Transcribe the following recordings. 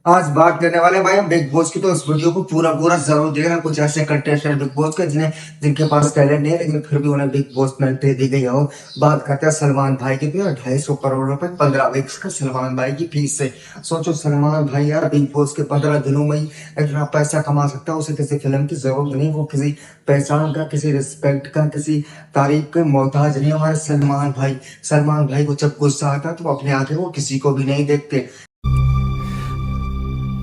आज बात करने वाले भाई हम बिग बॉस की। तो इस वीडियो को पूरा पूरा जरूर देखना। कुछ ऐसे कंटेस्टेंट बिग बॉस के जिनके पास टैलेंट नहीं है लेकिन फिर भी उन्हें बिग बॉस में एंट्री दी गई हो। बात करते हैं सलमान भाई की। तो 250 करोड़ रुपए 15 वीक्स का सलमान भाई की फीस से। सोचो सलमान भाई यार बिग बॉस के 15 दिनों में ही इतना पैसा कमा सकता है। उसे किसी फिल्म की जरूरत नहीं, वो किसी पहचान का, किसी रिस्पेक्ट का, किसी तारीफ के मोहताज नहीं। हमारे सलमान भाई को जब गुस्सा आता है तो अपने आगे वो किसी को भी नहीं देखते।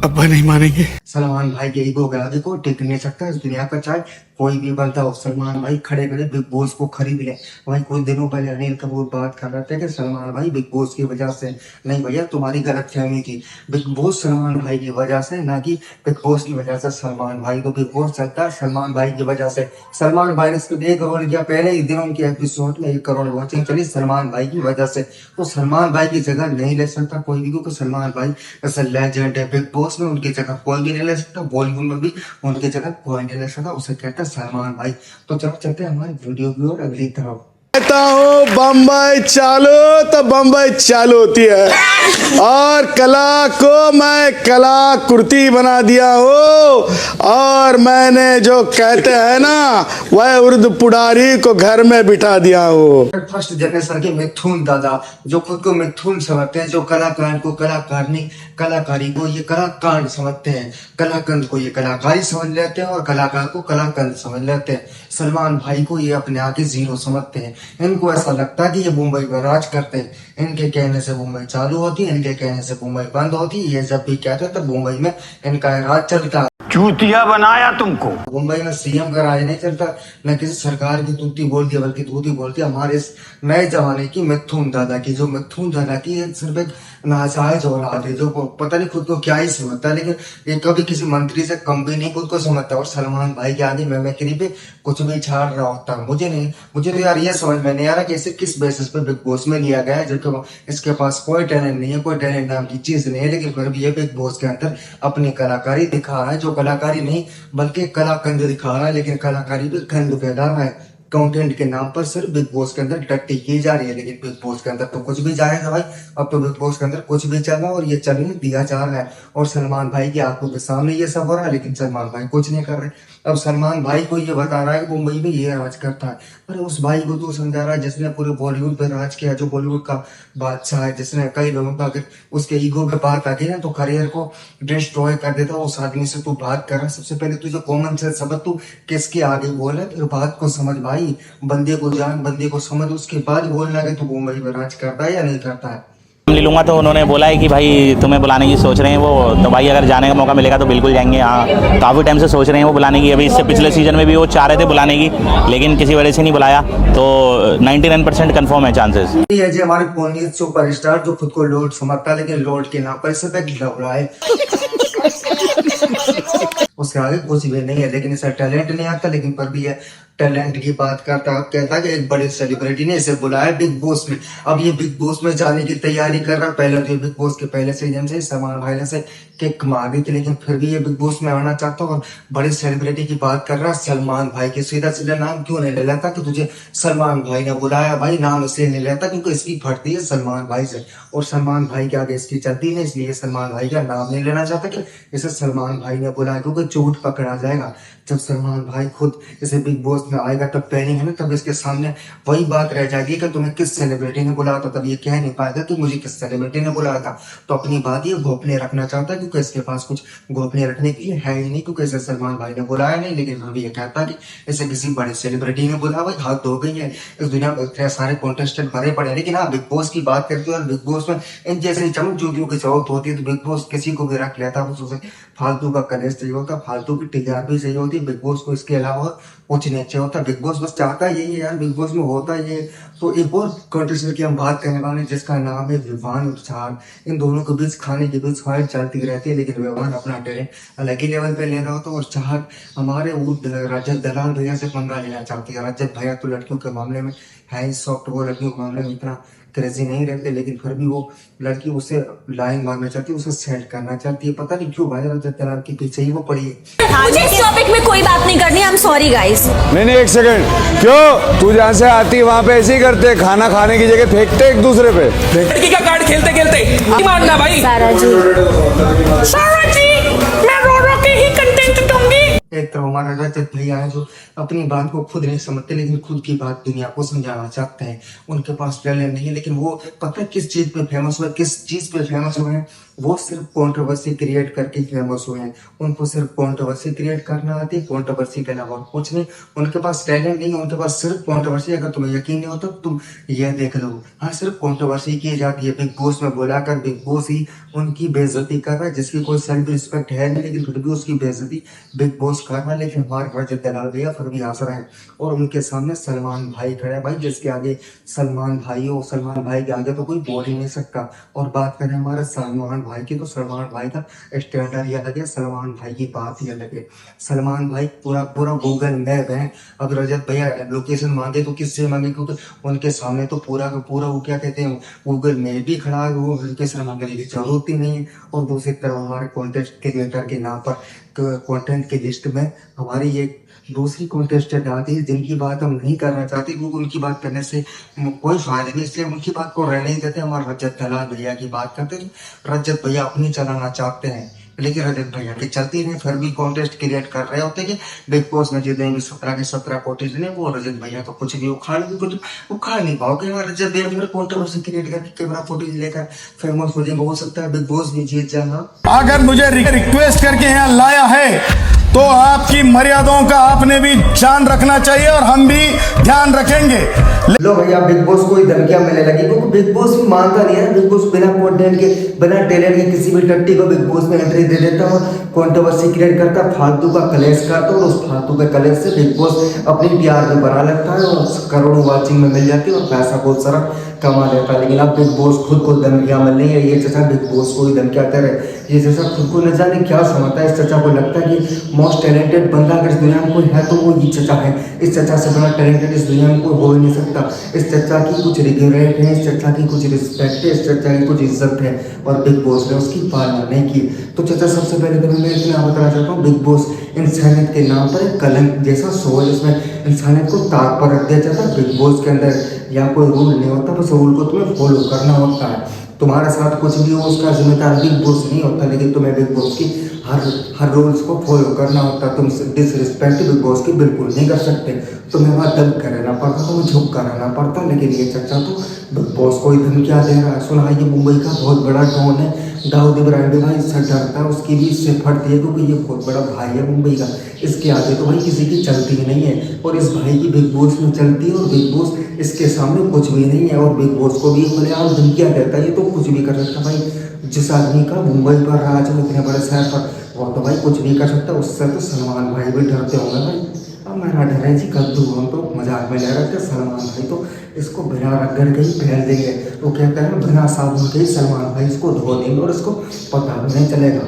अब्बा नहीं मानेंगे। सलमान भाई के ईगो के आगे कोई टिक नहीं सकता इस दुनिया का, चाहे कोई भी बनता हो। सलमान भाई खड़े खड़े बिग बॉस को खरीद ले। वही कुछ दिनों पहले अनिल कपूर बात कर रहे थे कि सलमान भाई बिग बॉस की वजह से। नहीं भैया, तुम्हारी गलत फहमी थी। बिग बॉस सलमान भाई की वजह से, ना कि बिग बॉस की वजह से सलमान भाई को बिग बॉस चलता है सलमान भाई की वजह से। सलमान भाई ने सिर्फ 1 करोड़ किया पहले ही दिन उनके एपिसोड में 1 करोड़ वॉचिंग चली सलमान भाई की वजह से। तो सलमान भाई की जगह नहीं ले सकता कोई भी, क्योंकि सलमान भाई ऐसा लेजेंड है बिग बॉस में। उनकी जगह कोई भी नहीं ले सकता, बॉलीवुड में भी उनकी जगह कोई नहीं ले सकता। उसे कहता है सलमान भाई। तो चलो चलते हैं हमारी वीडियो की ओर अगली तरफ। कहता हूँ बम्बई चालू तो बम्बई चालू होती है, और कला को मैं कला कुर्ती बना दिया हूँ। और मैंने जो कहते हैं ना वह उर्द पुडारी को घर में बिठा दिया हूँ। फर्स्ट जनरेशन के मिथुन दादा, जो खुद को मिथुन समझते हैं, जो कलाकार को कलाकारी को ये कलाकांड समझते हैं, कलाकंद को ये कलाकारी समझ लेते हैं, और कलाकार को कलाकंद समझ लेते हैं। सलमान भाई को ये अपने आगे जीरो समझते हैं। इनको ऐसा लगता है कि ये मुंबई में राज करते हैं। इनके कहने से मुंबई चालू होती है, इनके कहने से मुंबई बंद होती है। ये जब भी कहते हैं तब मुंबई में इनका राज चलता है। चूतिया बनाया तुमको। मुंबई में सीएम का राज नहीं चलता, न किसी सरकार की तूती बोलती है, बल्कि तूती बोलती है हमारे इस नए जमाने की मिथुन दादा की। जो मिथुन दादा की सिर्फ एक नाजायज औलाद है, जो पता नहीं खुद को क्या ही समझता है, लेकिन ये कभी किसी मंत्री से कम भी नहीं खुद को समझता। और सलमान भाई के आगे मेमेक्री पे कुछ भी छाड़ रहा होता। मुझे तो यार ये समझ में नहीं आ रहा कि इसे किस बेसिस पे बिग बॉस में लिया गया है, जबकि इसके पास कोई टैलेंट नहीं है, कोई टैलेंट नाम की चीज नहीं है। लेकिन फिर भी ये बिग बॉस के अंदर अपनी कलाकारी दिखा रहा है, जो कलाकारी नहीं बल्कि कलाकंद दिखा रहा है। लेकिन कलाकारी भी गंद फैला रहा है। कंटेंट के नाम पर सिर्फ बिग बॉस के अंदर टट्टी की जा रही है, लेकिन बिग बॉस के अंदर तो कुछ भी जाएगा भाई। अब तो बिग बॉस के अंदर कुछ भी चल रहा है, और ये चलने दिया जा रहा है। और सलमान भाई की आंखों के सामने ये सब हो रहा है, लेकिन सलमान भाई कुछ नहीं कर रहे। अब सलमान भाई को ये बता रहा है कि मुंबई में ये राज करता है। अरे उस भाई को तो समझा रहा है जिसने पूरे बॉलीवुड पे राज किया, जो बॉलीवुड का बादशाह है, जिसने कई लोगों का अगर उसके ईगो पे बात आती है ना तो करियर को डिस्ट्रॉय कर देता। उस आदमी से तू बात कर रहा है, सबसे पहले तुझे कॉमन सेंस समझ, तू किसके आगे बोल है, फिर बात को समझ भाई। बंदे को जान, बंदे को समझ, उसके बाद बोलना कि तू मुंबई में राज करता है या नहीं करता है। ले लूँगा। तो उन्होंने बोला है कि भाई तुम्हें बुलाने की सोच रहे हैं वो, तो भाई अगर जाने का मौका मिलेगा तो बिल्कुल जाएंगे। हाँ, काफ़ी टाइम से सोच रहे हैं वो बुलाने की। अभी इससे पिछले सीजन में भी वो चाह रहे थे बुलाने की, लेकिन किसी वजह से नहीं बुलाया। तो 99% कन्फर्म है चांसेस। ये जी हमारे पुनीत सुपरस्टार, जो खुद को लॉर्ड समझता है, लेकिन लॉर्ड के नाम पर इसे लग रहा है। उसके आगे कुछ भी नहीं है, लेकिन इसे टैलेंट नहीं आता। लेकिन पर भी है टैलेंट की बात करता है। कहता है कि एक बड़े सेलिब्रिटी ने इसे बुलाया बिग बॉस में। अब ये बिग बॉस में जाने की तैयारी कर रहा है। पहले तो ये बिग बॉस के पहले सीजन से सलमान भाई ने से किक मार दी थी, लेकिन फिर भी ये बिग बॉस में आना चाहता हूँ। और बड़े सेलिब्रिटी की बात कर रहा है सलमान भाई की। सीधा सीधा नाम क्यों नहीं ले लेता कि तुझे सलमान भाई ने बुलाया? भाई नाम इसलिए नहीं लेता क्योंकि इसकी फटती है सलमान भाई से, और सलमान भाई के आगे इसकी चलती है, इसलिए सलमान भाई का नाम नहीं लेना चाहता कि इसे सलमान भाई ने बुलाया, क्योंकि झूठ पकड़ा जाएगा। जब सलमान भाई खुद इसे बिग बॉस में आएगा तब पहनेंगे ना, तब इसके सामने वही बात रह जाएगी कि तुम्हें किस सेलिब्रिटी ने बुलाया था। तब ये कह नहीं पाएगा कि मुझे किस सेलिब्रिटी ने बुलाया था। तो अपनी बात ये गोपनीय रखना चाहता है, क्योंकि इसके पास कुछ गोपनीय रखने के लिए है ही नहीं, क्योंकि इसे सलमान भाई ने बुलाया नहीं। लेकिन अभी ये कहता है कि इसे किसी बड़े सेलिब्रिटी ने बुलाया। भाई हाथ धो गई है, इस दुनिया में इतने सारे कॉन्टेस्टेंट भरे पड़े हैं। लेकिन हाँ, बिग बॉस की बात करते हो, बिग बॉस में इन जैसे चमक जोगियों की जरूरत होती है। तो बिग बॉस किसी को भी रख लेता है, उसे फालतू का कलेश चाहिए होता, फालतू की टीआरपी चाहिए होती है। बिग बॉस को इसके अलावा कुछ नहीं चाहिए होता। बिग बॉस बस चाहता यही है यार, बिग बॉस में होता ये। तो एक और कॉन्टेस्टेंट की हम बात करने वाले हैं, जिसका नाम है विवान और चार। इन दोनों के बीच खाने के बीच फाइट चलती रहती है, लेकिन विवान अपना टैलेंट अलग ही लेवल पे ले रहा होता है, और चार हमारे रजत दलाल भैया से पंगा लेना चाहती है। रजत भैया तो लड़कियों के मामले में है ही सॉफ्ट, वो लड़कियों के मामले में इतना क्रेजी नहीं रहते, लेकिन फिर भी वो लड़की उसे लाइन मारना चाहती है, उसे सेट करना चाहती है। पता नहीं क्यों भाई रजत दलाल के पीछे ही वो पड़ी है। मुझे इस टॉपिक में कोई बात नहीं करनी। I am sorry guys. नहीं एक सेकंड, क्यों तू जहाँ से आती वहाँ पे ऐसे ही करते, खाना खाने की जगह फेंकते एक दूसरे पे। लड़की का कार्ड खेलते खेलते मारना भाई। सारा जी एक तरफ हमारा रजत भैया है जो अपनी बात को खुद नहीं समझते लेकिन खुद की बात दुनिया को समझाना चाहते हैं। उनके पास टैलेंट नहीं है लेकिन वो पता है किस चीज पे फेमस हुए, किस चीज पे फेमस हुए हैं। वो सिर्फ कंट्रोवर्सी क्रिएट करके फेमस हुए हैं। उनको सिर्फ कंट्रोवर्सी क्रिएट करना आती है, कंट्रोवर्सी के अलावा कुछ नहीं। उनके पास टैलेंट नहीं है, उनके पास सिर्फ कंट्रोवर्सी। अगर तुम्हें यकीन नहीं होता तुम यह देख लो। हाँ, सिर्फ कंट्रोवर्सी की जाती है। बिग बॉस में बुलाकर बिग बॉस ही उनकी बेइज्जती कर रहा है, जिसकी कोई सेल्फ रिस्पेक्ट है नहीं लेकिन फिर भी उसकी बेइज्जती बिग बॉस कर रहा है। लेकिन हमारे रजत दलाल भैया फिर भी हंस रहे हैं और उनके सामने सलमान भाई खड़े हैं। भाई जिसके आगे सलमान भाई हो, सलमान भाई के आगे तो कोई बोल ही नहीं सकता। और बात करें हमारे सलमान भाई की तो सलमान भाई का स्टैंडर्ड ही अलग है, सलमान भाई की बात ही अलग है। सलमान भाई पूरा पूरा गूगल मैप है। अब रजत भैया लोकेशन मांगे तो किससे मांगे, क्योंकि उनके सामने तो पूरा का पूरा वो क्या कहते हैं गूगल मैप भी खड़ा है, वो लोकेशन मांगने की जरूरत ही नहीं है। और दूसरी तरफ हमारे कॉन्टेस्ट क्रिएटर के नाम पर कंटेंट की लिस्ट में हमारी ये दूसरी कॉन्टेस्टेंट आती है जिनकी बात हम नहीं करना चाहते, क्योंकि उनकी बात करने से कोई फायदा नहीं, इसलिए उनकी बात को रहने नहीं देते। हमारे रजत दलाल भैया की बात करते हैं। रजत भैया अपनी चलाना चाहते हैं लेकिन रजत भैया की चलती नहीं, फिर भी कॉन्टेस्ट क्रिएट कर रहे होते कि बिग बॉस में जितने भी 17 के 17 कॉन्टेस्ट ने वो रजत भैया तो कुछ भी उखाड़ नहीं पाओगे। रजत भैया फिर कॉन्ट्रोवर्सी क्रिएट करके कैमरा फुटेज लेकर फेमस हो जाएंगे। हो सकता है बिग बॉस भी जीत जाना। अगर मुझे रिक्वेस्ट करके यहाँ लाया है तो आपकी मर्यादाओं का आपने भी ध्यान रखना चाहिए और हम भी ध्यान रखेंगे। लो भैया, बिग बॉस को ही धमकियां मिलने लगी क्योंकि बिग बॉस भी मानता नहीं है। बिग बॉस बिना कंटेंट के, बिना टैलेंट के किसी भी टट्टी को बिग बॉस में एंट्री दे देता है, कंट्रोवर्सी क्रिएट करता है, फालतू का कलेश करता है और उस फालतू के कलेश से बिग बॉस अपनी टीआर में बना लगता है और करोड़ों वाचिंग में मिल जाती है और पैसा बहुत सारा कमा लेता है। लेकिन अब बिग बॉस खुद को धमकियां मिल रही है। ये चचा बिग बॉस को ही धमकियां करे, ये चचा खुद को न जाने क्या समझता है। इस चचा को लगता है कि मोस्ट टैलेंटेड बंदा अगर इस दुनिया में कोई है तो वो ये चचा है। इस चचा से बड़ा टैलेंटेड इस दुनिया में कोई हो ही नहीं सकता। इस चचा की कुछ रिग्रेट है, इस चचा की कुछ रिस्पेक्ट है, इस चचा की कुछ इज्जत है और बिग बॉस ने उसकी पालना नहीं की। तो चचा सबसे पहले तो मैं इतना बताना चाहता हूँ, बिग बॉस इंसानियत के नाम पर एक कलंक जैसा शो है जिसमें इंसानियत को ताक पर रख दिया जाता है। बिग बॉस के अंदर या कोई रूल नहीं होता, बस रूल को तुम्हें फॉलो करना होता है। तुम्हारे साथ कुछ भी हो उसका जिम्मेदार बिग बॉस नहीं होता, लेकिन तुम्हें बिग बॉस की हर रूल्स को फॉलो करना होता है। तुम डिसरिस्पेक्ट बिग बॉस की बिल्कुल नहीं कर सकते। तुम्हें वहाँ दब कर रहना पड़ता, तुम्हें झुक कर रहना पड़ता। लेकिन ये चर्चा तो बिग बॉस को ही धमकियाँ दे रहा है। सुना ये मुंबई का बहुत बड़ा डॉन है, दाऊद इब्राहिम भाई इससे डरता है, उसकी भी इससे फटती है क्योंकि ये बहुत बड़ा भाई है मुंबई का। इसके आगे तो भाई किसी की चलती ही नहीं है और इस भाई की बिग बॉस में चलती है और बिग बॉस इसके सामने कुछ भी नहीं है। और बिग बॉस को भी खुलेआम धमकियाँ देता है, ये तो कुछ भी कर सकता भाई। जिस आदमी का मुंबई पर राज हो इतने बड़े शहर पर, वो तो भाई कुछ भी कर सकता। उससे तो सलमान भाई भी डरते होंगे भाई। अब मेरा डर है जी कद्दू, हम तो मजाक में ले रहे थे। सलमान भाई तो इसको बिना रगड़ के ही फैल देंगे। तो कहते हैं बिना साबुन के ही सलमान भाई इसको धो देंगे और इसको पता भी नहीं चलेगा।